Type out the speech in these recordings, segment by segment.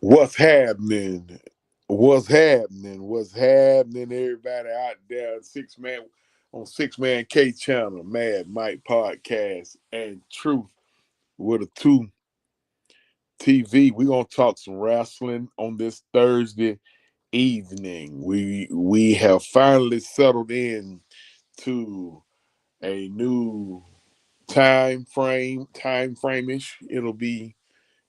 What's happening? What's happening? What's happening? Everybody out there, Six Man K channel, Mad Mike Podcast, and Truth with a two TV. We're gonna talk some wrestling on this Thursday evening. We have finally settled in to a new time frame-ish. It'll be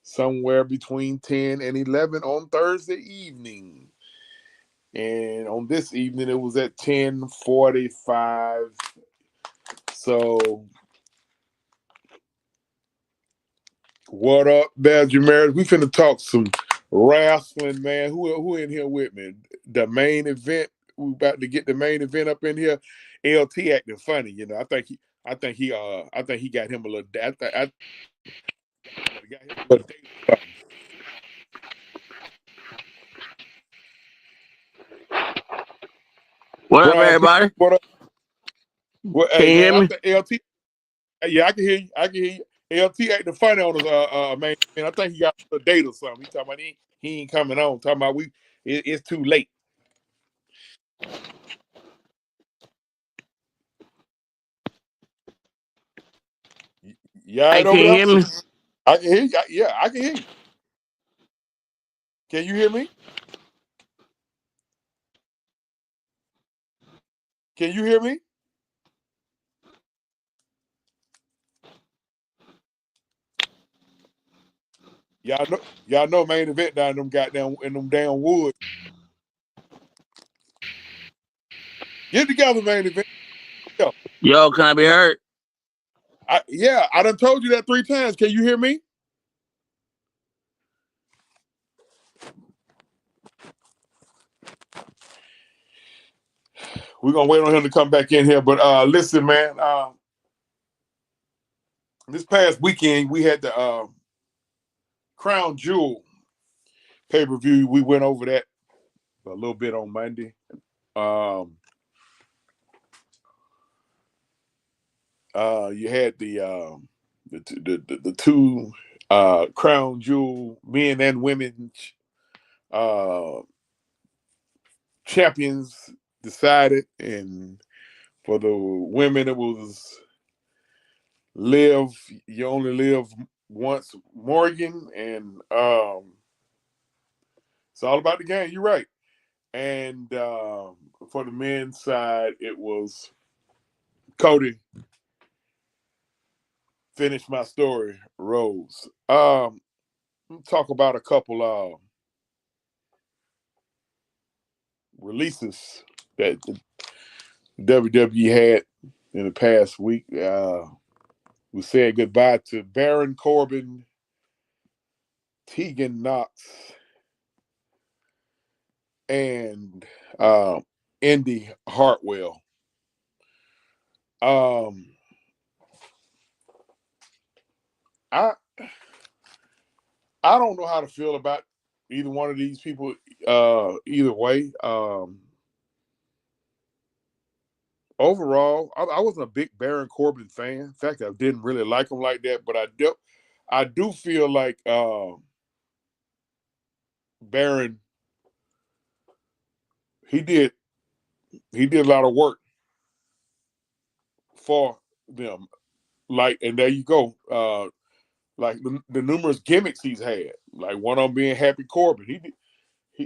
somewhere between 10 and 11 on Thursday evening. And on this evening, it was at 10:45. So, what up, Belgian Marriage? We finna talk some wrestling, man. Who in here with me? The main event. We about to get the main event up in here. LT acting funny, you know. I think he got him a little. I got him a little date or something. What up, Brian, Pillman, everybody? what up? What? Can Hey, you man, hear I me? think LT. Yeah, I can hear you. I can hear you. LT acting funny on his man. I think he got a date or something. He talking about he ain't coming on. Talking about it's too late. You all right Hey, over can you there? hear me? I can hear you. Yeah, I can hear you. Can you hear me? Can you hear me? Y'all know main event down in them goddamn in them damn woods. Get together, main event. Yeah, Yo, can I be heard? I done told you that 3 times. Can you hear me? We're gonna wait on him to come back in here. But listen, man, this past weekend we had the Crown Jewel pay-per-view. We went over that a little bit on Monday. Um, you had the two Crown Jewel men and women uh, champions decided, and for the women it was live. You only live once, Morgan, and it's all about the game. You're right. And for the men's side, it was Cody. Finish my story, Rose. Talk about a couple releases that the WWE had in the past week. We said goodbye to Baron Corbin, Tegan Knox, and Indy Hartwell. Um, I I don't know how to feel about either one of these people. Either way, overall, I wasn't a big Baron Corbin fan. In fact, I didn't really like him like that. But I do feel like Baron he did he did a lot of work for them. Like, and there you go. Like the numerous gimmicks he's had. Like one of them being Happy Corbin.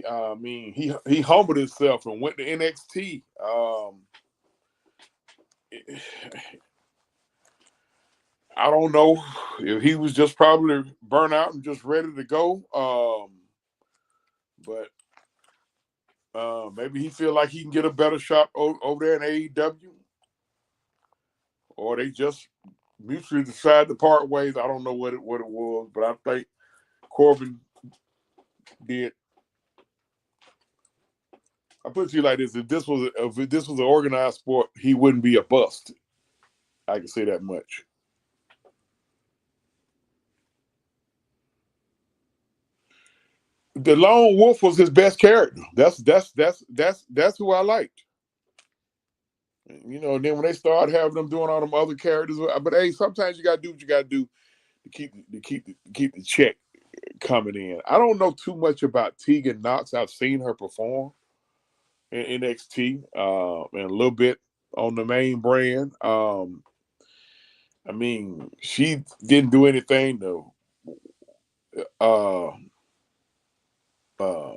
I mean, he humbled himself and went to NXT. I don't know if he was just probably burnt out and just ready to go. But maybe he feel like he can get a better shot over there in AEW, or they just mutually decide to part ways. I don't know what it was, but I think Corbin did. I put it to you like this: if this was an organized sport, he wouldn't be a bust. I can say that much. The Lone Wolf was his best character. That's who I liked. You know, and then when they start having them doing all them other characters, but hey, sometimes you gotta do what you gotta do to keep the check. coming in. I don't know too much about Tegan Knox. I've seen her perform in NXT and a little bit on the main brand. I mean, she didn't do anything to uh, uh,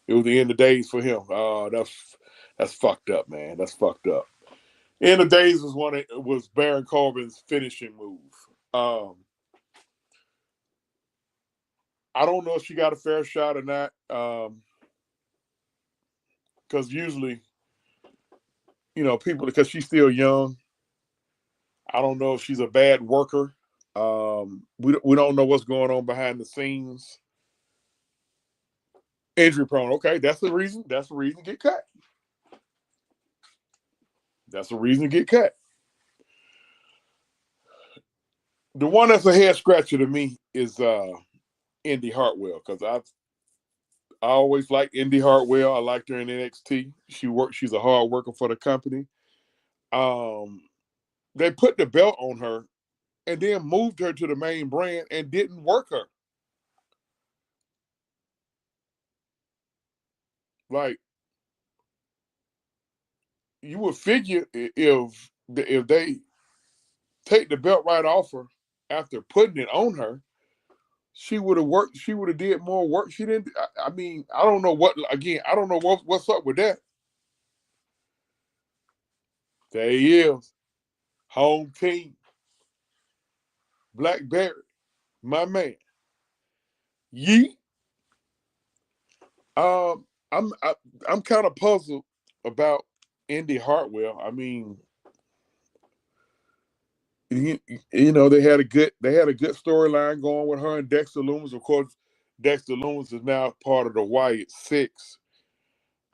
it was the end of days for him. That's fucked up, man. That's fucked up. End of days was Baron Corbin's finishing move. Um, I don't know if she got a fair shot or not. Because usually, people, because she's still young. I don't know if she's a bad worker. We don't know what's going on behind the scenes. Injury prone. Okay, that's the reason. That's the reason to get cut. That's the reason to get cut. The one that's a head scratcher to me is Indy Hartwell, because I always liked Indy Hartwell. I liked her in NXT. She's a hard worker for the company. Um, they put the belt on her and then moved her to the main brand and didn't work her. Like, you would figure if they take the belt right off her after putting it on her, she would have worked. She would have did more work. She didn't. I mean, I don't know what. Again, I don't know what's up with that. There he is, home team, Blackberry, my man. Yee. I'm I'm kind of puzzled about Indy Hartwell. I mean, they had a good storyline going with her and Dexter Loomis. Of course, Dexter Loomis is now part of the Wyatt Six.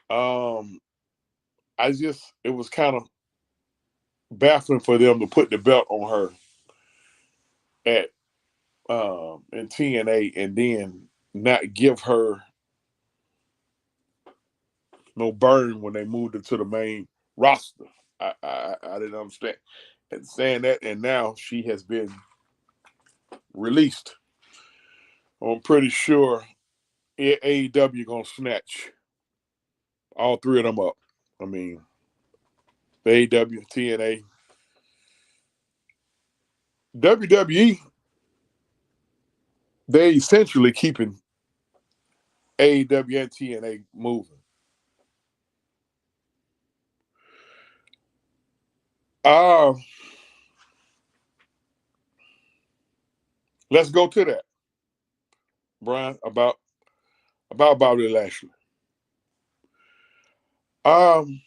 Um, it was kind of baffling for them to put the belt on her at in TNA and then not give her no burn when they moved her to the main roster. I didn't understand. And saying that, and now she has been released. I'm pretty sure AEW gonna snatch all three of them up. I mean, AEW, TNA, WWE. They essentially keeping AEW and TNA moving. Uh, let's go to that, Brian, about Bobby Lashley. Um,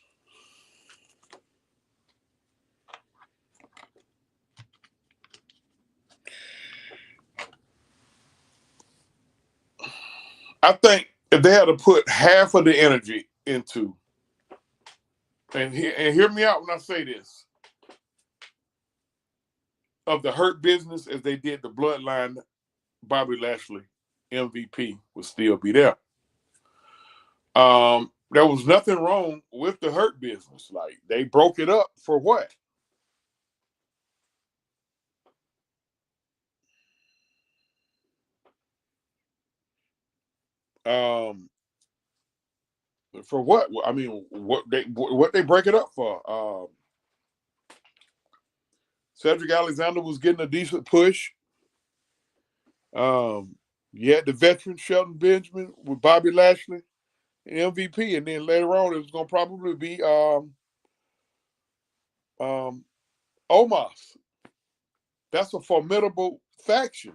I think if they had to put half of the energy into, and hear me out when I say this, of the Hurt Business as they did the Bloodline, Bobby Lashley MVP would still be there. There was nothing wrong with the Hurt Business. Like, they broke it up for what? Um, for what? I mean, what they break it up for? Cedric Alexander was getting a decent push. You had the veteran Shelton Benjamin with Bobby Lashley, MVP, and then later on it was going to probably be um, Omos. That's a formidable faction.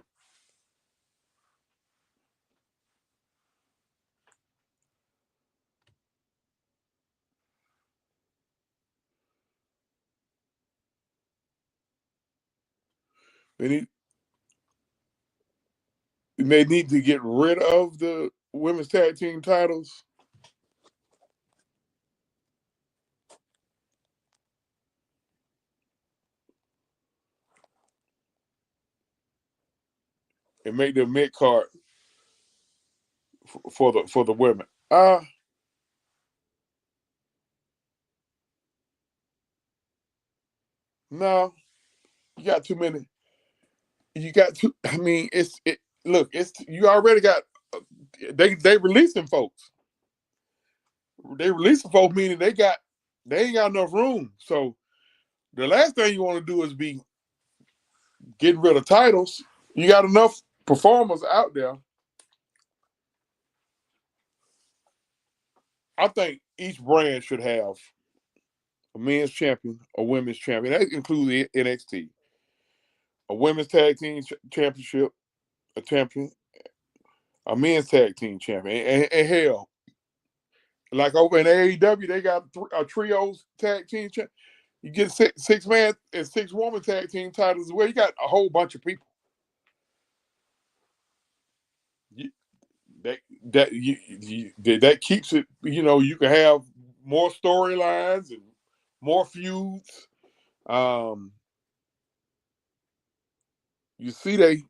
They need, they need to get rid of the women's tag team titles and make them mid card for the women. No, you got too many. You got too. I mean, look, it's you already got they releasing folks. They releasing folks meaning they ain't got enough room. So the last thing you want to do is be getting rid of titles. You got enough performers out there. I think each brand should have a men's champion, a women's champion. That includes NXT, a women's tag team championship, a champion, a men's tag team champion, and hell, like over in AEW, they got a trios tag team champion. You get six man and 6 woman tag team titles as well. You got a whole bunch of people. You, that keeps it. You know, you can have more storylines and more feuds. You see, they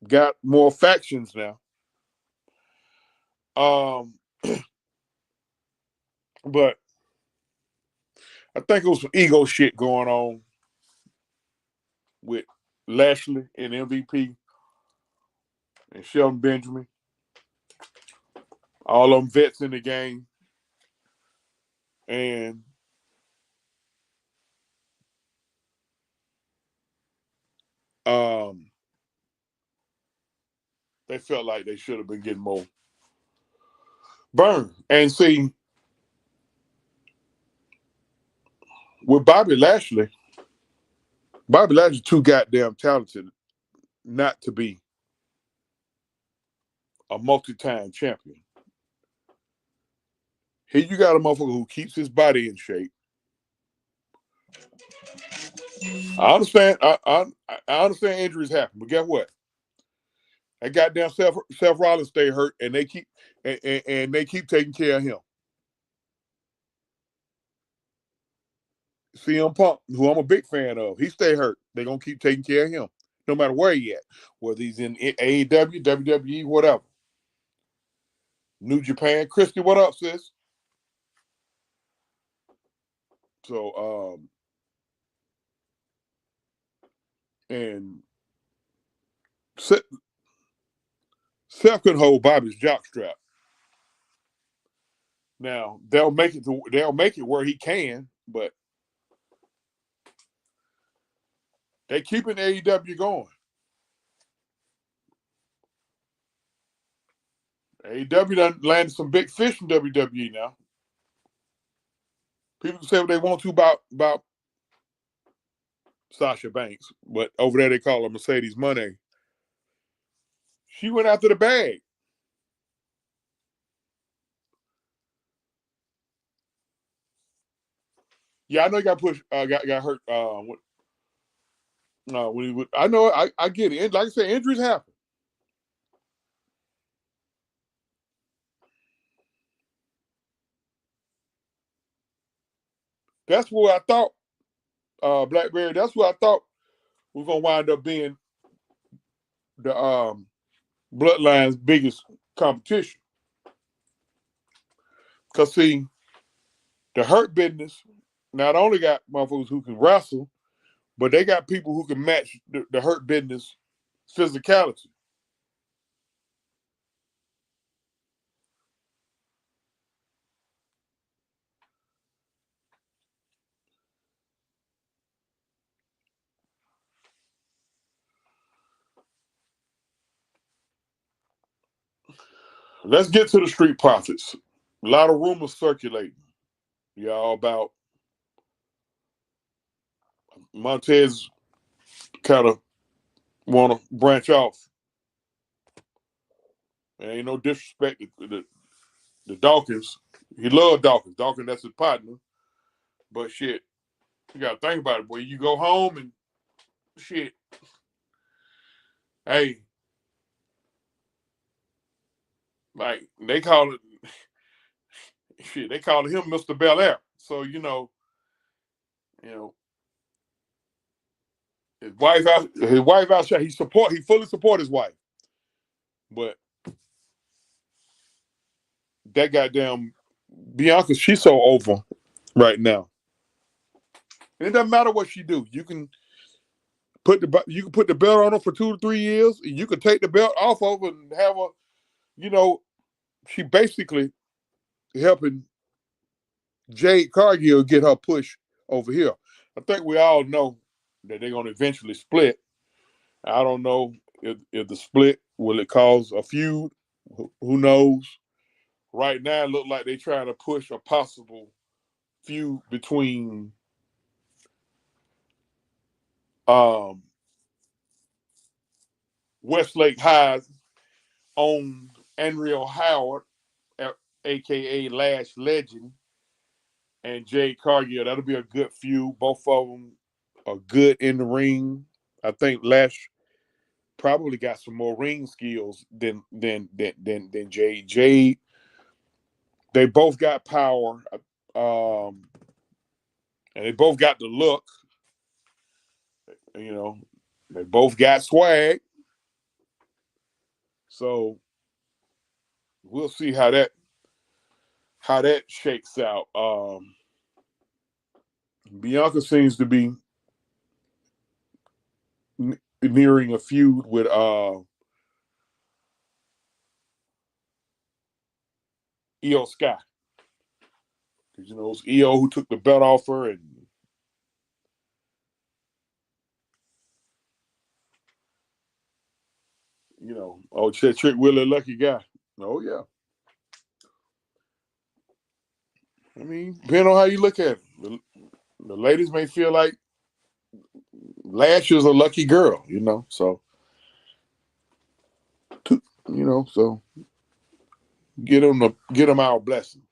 got more factions now. But I think it was some ego shit going on with Lashley and MVP and Shelton Benjamin. All of them vets in the game. And they felt like they should have been getting more burn. And see, with Bobby Lashley too goddamn talented not to be a multi-time champion. Here you got a motherfucker who keeps his body in shape. I understand. I understand injuries happen, but guess what? That goddamn Seth Rollins stay hurt, and they keep taking care of him. CM Punk, who I'm a big fan of, he stay hurt. They're gonna keep taking care of him, no matter where he at, whether he's in AEW, WWE, whatever. New Japan, Christy, what up, sis? So, and Seth couldn't hold Bobby's jockstrap. Now they'll make it where he can, but they keeping AEW going. AEW done landed some big fish in WWE now. People can say what they want to about Sasha Banks, but over there they call her Mercedes Moné. She went after the bag. Yeah, I know he got pushed, got hurt. When he I know, I get it. Like I said, injuries happen. That's what I thought. Blackberry. That's what I thought was gonna wind up being the Bloodline's biggest competition. Cause see, the Hurt Business not only got motherfuckers who can wrestle, but they got people who can match the Hurt Business physicality. Let's get to the Street Profits. A lot of rumors circulating, y'all, about Montez kind of want to branch off. There ain't no disrespect to the Dawkins. He loved Dawkins. Dawkins, that's his partner. But shit, you got to think about it, boy. You go home and shit. Hey, like they call it, shit. They call him Mr. Belair. So you know, his wife outside. He fully support his wife, but that goddamn Bianca, she's so over right now. And it doesn't matter what she do. You can You can put the belt on her for 2 to 3 years. And you can take the belt off of her and have her. You know, she basically helping Jade Cargill get her push over here. I think we all know that they're going to eventually split. I don't know if the split will it cause a feud. Who knows? Right now, it looks like they're trying to push a possible feud between um, Westlake High's own Andrea Howard, aka Lash Legend, and Jade Cargill. That'll be a good feud. Both of them are good in the ring. I think Lash probably got some more ring skills than Jade. Jade, they both got power, and they both got the look. You know, they both got swag. So we'll see how that shakes out. Bianca seems to be nearing a feud with Io Sky. Because you know it was Io who took the belt off her, and oh, Trick Willie, lucky guy. Oh yeah. I mean, depending on how you look at it, the ladies may feel like Lash is a lucky girl, So, so get them our blessing.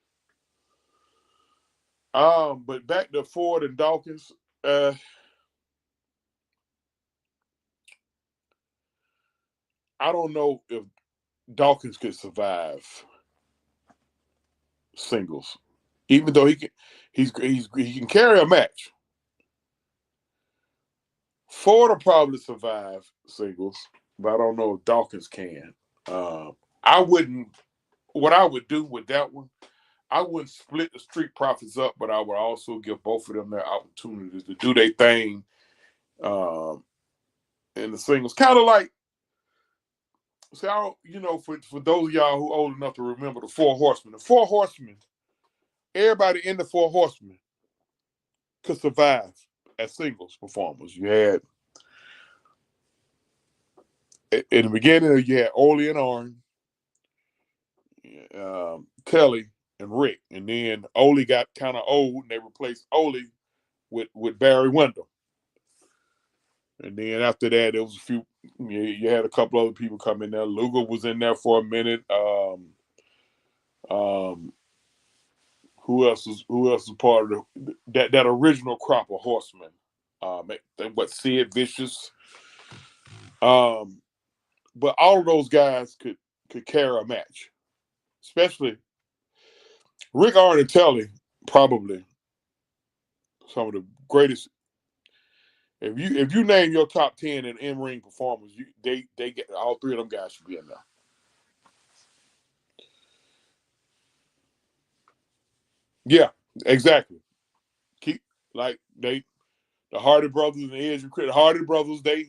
But back to Ford and Dawkins. Uh, I don't know if Dawkins could survive singles, even though he can carry a match. Ford will probably survive singles, but I don't know if Dawkins can. I wouldn't. What I would do with that one, I wouldn't split the Street Profits up, but I would also give both of them their opportunities to do their thing in the singles. Kind of like, see, for those of y'all who old enough to remember the Four Horsemen, everybody in the Four Horsemen could survive as singles performers. You had in the beginning, you had Ole and Arn, Kelly and Rick, and then Ole got kind of old, and they replaced Ole with Barry Windham. And then after that, there was a few. You had a couple other people come in there. Luger was in there for a minute. Um, who else was part of that original crop of horsemen? What Sid Vicious. Um, but all of those guys could carry a match, especially Rick Arnatelli, probably some of the greatest. If you name your top 10 in ring performers, they get all three of them guys should be in there. Yeah, exactly. Keep like the Hardy brothers and the Edge and the Hardy brothers, they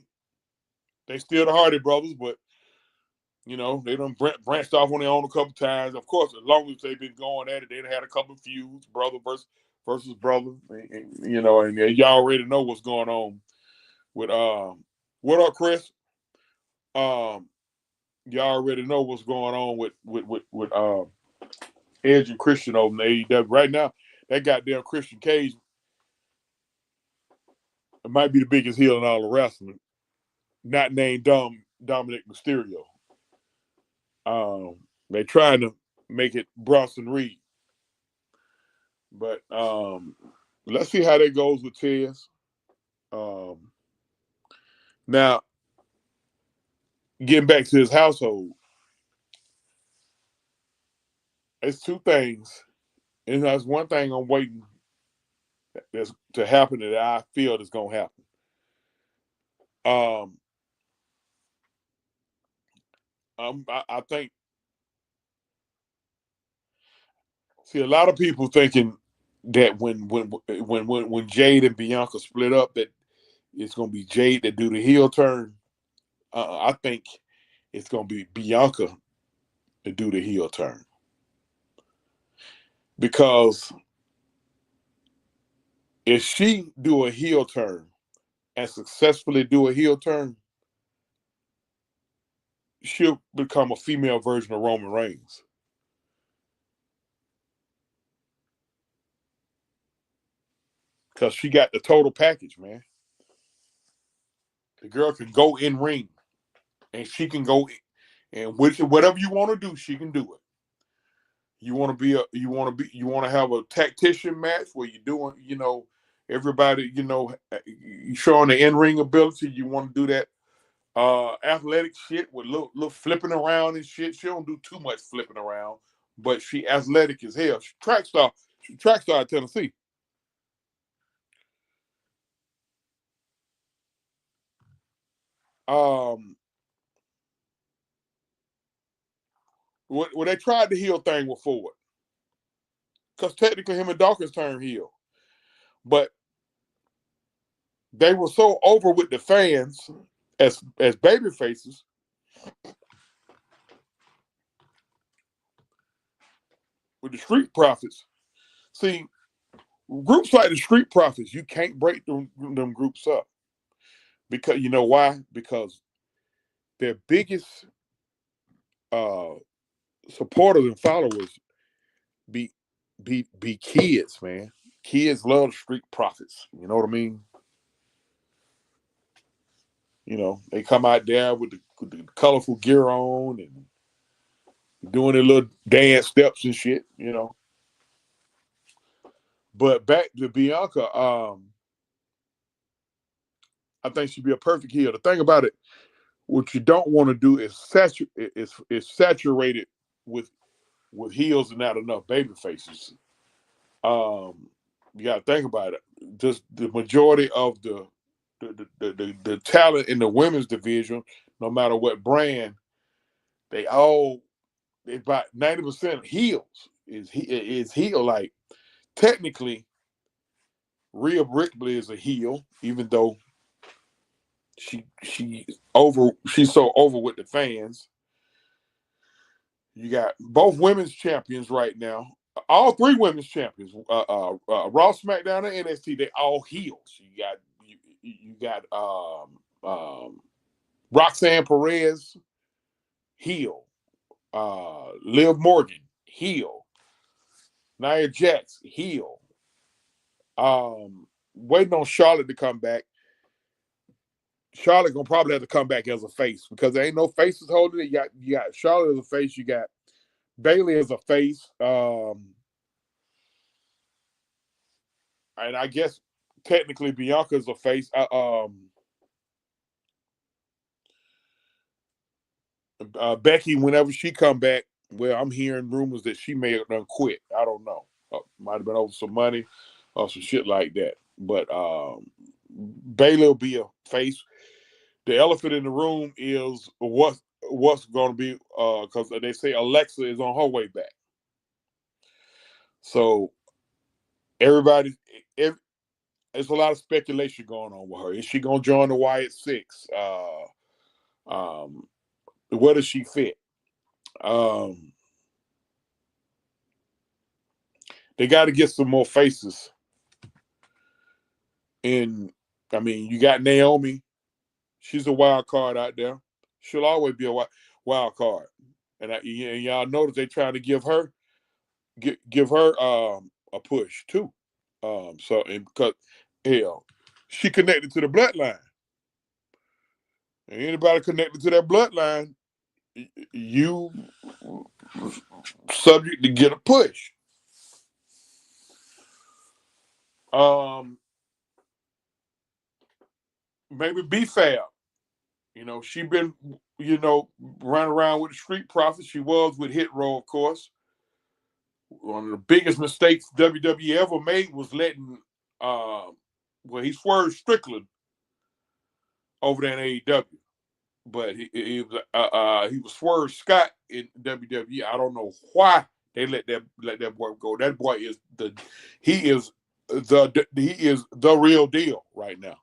still the Hardy brothers, but they done branched off on their own a couple times. Of course, as long as they've been going at it, they've had a couple of feuds, brother versus brother, and y'all already know what's going on with what up, Chris? Um, y'all already know what's going on with Edge and Christian over in AEW right now. That goddamn Christian Cage might be the biggest heel in all of wrestling, not named Dominic Mysterio. They're trying to make it Bronson Reed, but let's see how that goes with Tez. Um, Now, getting back to his household, it's two things, and that's one thing I'm waiting that's to happen that I feel is going to happen. Um, I think. See, a lot of people thinking that when Jade and Bianca split up, that it's gonna be Jade that do the heel turn. I think it's gonna be Bianca to do the heel turn because if she do a heel turn and successfully do a heel turn, she'll become a female version of Roman Reigns. Because she got the total package, man. The girl can go in ring, and she can go and whatever you want to do, she can do it. You want to have a tactician match where you're doing, everybody, you showing the in ring ability. You want to do that athletic shit with little flipping around and shit. She don't do too much flipping around, but she athletic as hell. She track star at Tennessee. Um, when they tried the heel thing with Ford, because technically him and Dawkins turned heel, but they were so over with the fans as baby faces with the Street Profits. See, groups like the Street Profits, you can't break them groups up because you know why? Because their biggest uh, supporters and followers be be kids, man. Kids love the Street Profits. You know what I mean? They come out there with the colorful gear on and doing their little dance steps and shit. But back to Bianca, I think she'd be a perfect heel. The thing about it, what you don't want to do is saturated with heels and not enough baby faces. You got to think about it. Just the majority of the talent in the women's division, no matter what brand, they about 90% heels is heel. Like technically, Rhea Ripley is a heel, even though she's so over with the fans. You got both women's champions right now. All three women's champions, Raw, SmackDown, and NXT. They all heels. You got Roxanne Perez, heel. Liv Morgan, heel. Nia Jax, heel. Waiting on Charlotte to come back. Charlotte gonna probably have to come back as a face because there ain't no faces holding it. You got Charlotte as a face. You got Bayley as a face. And I guess technically Bianca's a face. Becky, whenever she come back, well, I'm hearing rumors that she may have done quit. I don't know. Might have been over some money or some shit like that. But Bayley will be a face. The elephant in the room is what's going to be because they say Alexa is on her way back. So everybody, there's a lot of speculation going on with her. Is she going to join the Wyatt Six? Where does she fit? They got to get some more faces. And I mean, you got Naomi. She's a wild card out there. She'll always be a wild card. And y'all notice they trying to give her a push too. So and because hell, she connected to the bloodline. And anybody connected to that bloodline, you subject to get a push. Um, maybe B-Fab. She been, running around with the Street Profits. She was with Hit Row, of course. One of the biggest mistakes WWE ever made was letting, he swerved Strickland over there in AEW, but he was Swerve Scott in WWE. I don't know why they let that boy go. That boy he is the real deal right now.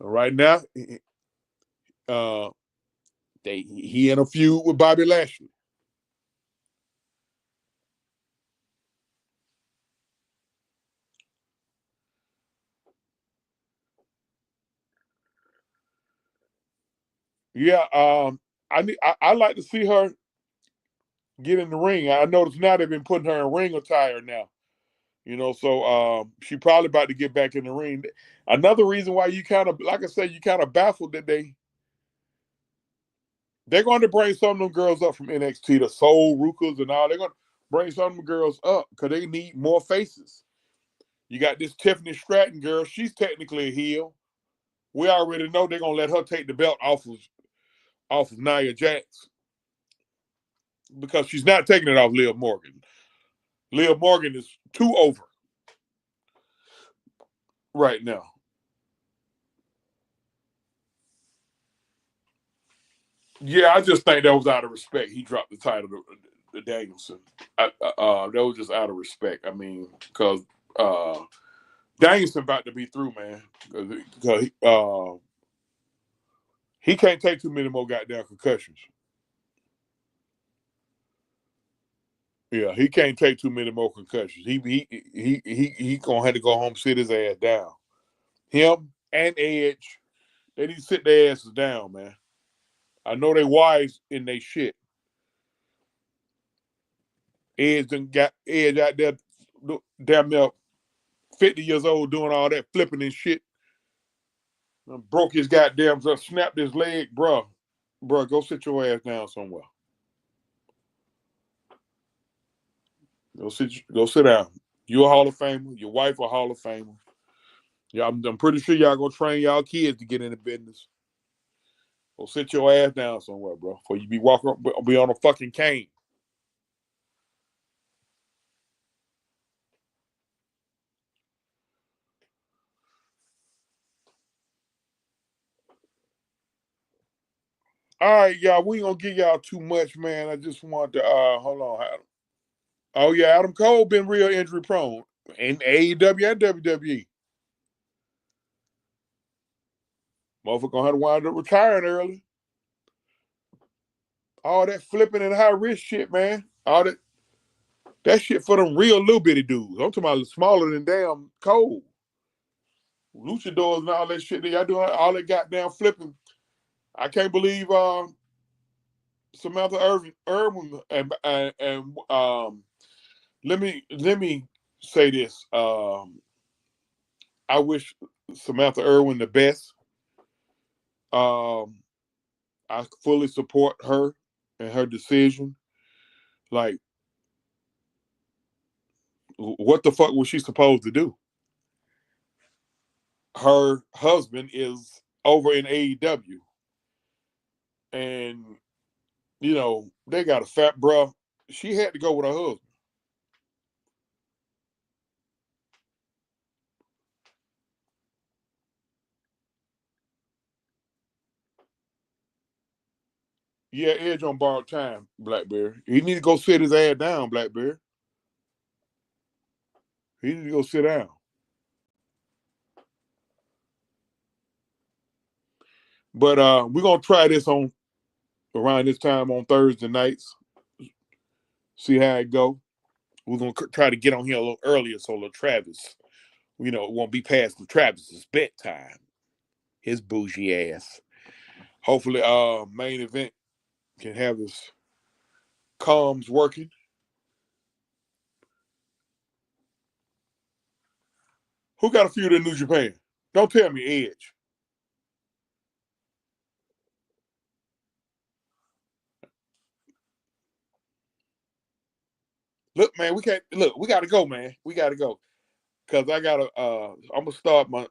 Right now, uh, he in a feud with Bobby Lashley. Yeah, I like to see her get in the ring. I notice now they've been putting her in ring attire now. So she probably about to get back in the ring. Another reason why you kind of, like I said, you kind of baffled that they're going to bring some of them girls up from NXT, the Soul Rukas and all. They're going to bring some of them girls up because they need more faces. You got this Tiffany Stratton girl. She's technically a heel. We already know they're going to let her take the belt off of Nia Jax because she's not taking it off Liv Morgan. Liv Morgan is too over right now. Yeah, I just think that was out of respect. He dropped the title to Danielson. That was just out of respect. I mean, because Danielson about to be through, man. Because he can't take too many more goddamn concussions. Yeah, he can't take too many more concussions. He gonna have to go home, sit his ass down. Him and Edge, they need to sit their asses down, man. I know they wise in they shit. Edge done got Edge out there damn near 50 years old doing all that flipping and shit. Broke his goddamn, snapped his leg, bro. Bro, go sit your ass down somewhere. Go sit down. You a Hall of Famer. Your wife a Hall of Famer. Yeah, I'm pretty sure y'all gonna train y'all kids to get in the business. Go sit your ass down somewhere, bro. Before you be walking, be on a fucking cane. All right, y'all. We ain't gonna give y'all too much, man. I just want to hold on. Oh yeah, Adam Cole been real injury prone in AEW and WWE. Motherfucker gonna have to wind up retiring early. All that flipping and high risk shit, man. All that shit for them real little bitty dudes. I'm talking about smaller than damn Cole. Luchadors and all that shit that y'all doing, all that goddamn flipping. I can't believe Samantha Irwin and let me say this. I wish Samantha Irwin the best. Um, I fully support her and her decision. Like, what the fuck was she supposed to do? Her husband is over in AEW, and they got a fat bruh. She had to go with her husband. Yeah, Edge on borrowed time, Blackberry. He need to go sit his ass down, Blackberry. He need to go sit down. But we're gonna try this on around this time on Thursday nights. See how it go. We're gonna try to get on here a little earlier so little Travis, it won't be past the Travis's bedtime. His bougie ass. Hopefully, main event can have his comms working. Who got a feud in New Japan? Don't tell me Edge. Look, man, we can't look. We got to go, man. We got to go because I gotta. I'm gonna start my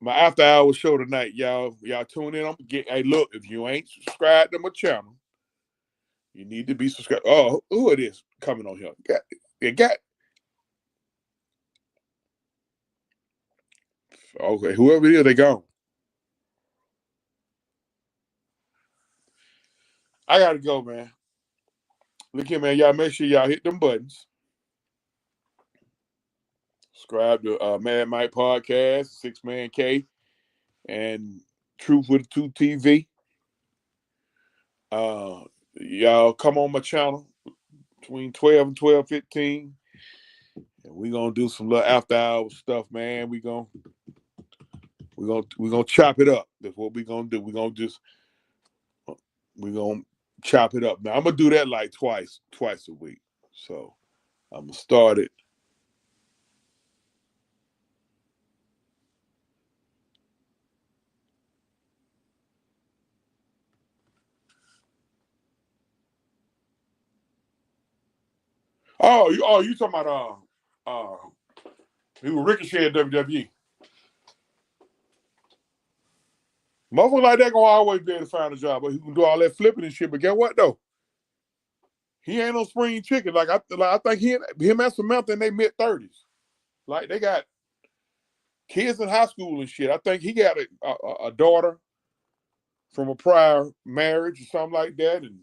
after hours show tonight, y'all. Y'all tune in. I'm get. Hey, look, if you ain't subscribed to my channel, you need to be subscribed. Oh, who it is coming on here? Got okay. Whoever it is, they gone. I gotta go, man. Look here, man. Y'all make sure y'all hit them buttons. Subscribe to Mad Mike Podcast, Six Man K, and Truth with Two TV. Y'all come on my channel between 12 and 12:15. And we're gonna do some little after hours stuff, man. We're gonna chop it up. That's what we're gonna do. We're gonna chop it up. Now I'm gonna do that like twice a week. So I'm gonna start it. You talking about he was Ricochet at WWE. Motherfucker like that gonna always be able to find a job, but he can do all that flipping and shit. But get what though? He ain't no spring chicken. Like I think him and Samantha in their mid-30s. Like they got kids in high school and shit. I think he got a daughter from a prior marriage or something like that. And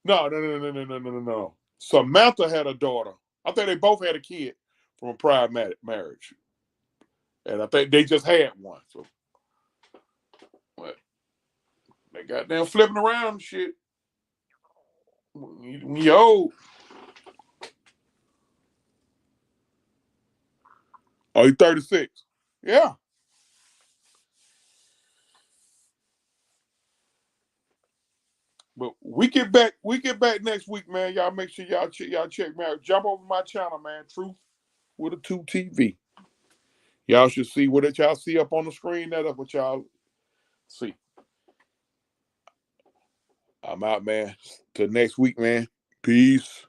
no. Samantha had a daughter. I think they both had a kid from a prior marriage, and I think they just had one. So, but they got them flipping around and shit. When you old, oh, you 36. Yeah. But we get back next week, man. Y'all make sure y'all check me out. Jump over my channel, man. Truth with a 2 TV. Y'all should see what y'all see up on the screen. That's what y'all see. I'm out, man. Till next week, man. Peace.